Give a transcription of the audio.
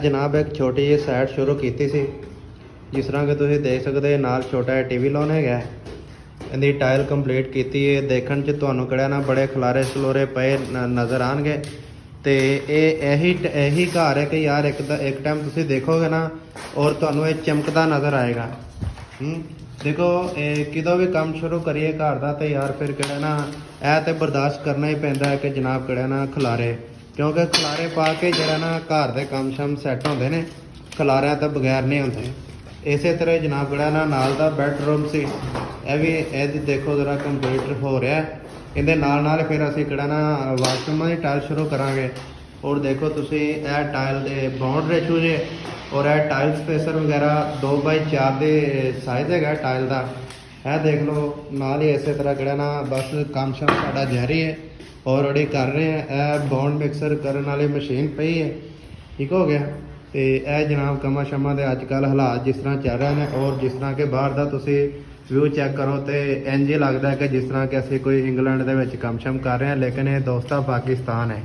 जनाब एक छोटी जी साइट शुरू की सी जिस तरह कि तुम देख सकते नाल छोटा टी वी लॉन है इहदी टाइल कंप्लीट की है। देखने च तुहानूं किहड़ा ना बड़े खलारे सलोरे पे नज़र आएंगे। तो यही घर है कि यार एक टाइम तुम देखोगे ना और तुहानूं ये चमकदा नज़र आएगा। देखो कितों भी काम शुरू करिए घर का तो यार फिर किहड़ा ना यह तो बर्दाश्त करना ही पैंदा है कि जनाब किहड़ा ना खलारे, क्योंकि खलारे पा के जरा ना घर के काम शाम सैट होंदे ने, खलारिਆਂ तो बगैर नहीं होंदे। इस तरह जनाब किहड़ा ना नाल दा बैडरूम सी यह भी देखो जरा कंप्लीट हो रहा है। इहदे नाल फिर असीं किहड़ा ना वाशरूम की टाइल शुरू करांगे। और देखो तुसीं यह टाइल दे बाउंड रेशू जे और यह टाइल स्पेसर वगैरह 2x4 के साइज़ है टाइल का। यह देख लो नाल ही इस तरह किहड़ा ना बस काम शाम साडा जारी है और रेडी कर रहे हैं। यह बाउंड मिक्सर करने वाली मशीन पई है, ठीक हो गया। तो यह जनाब कमा शमा के अजकल हालात जिस तरह चल रहे हैं और जिस तरह के बाहर का तुसीं व्यू चैक करो तो इंज ही लगता है कि जिस तरह कि असीं कोई इंग्लैंड के काम शम कर रहे हैं, लेकिन ये दोस्ता पाकिस्तान है।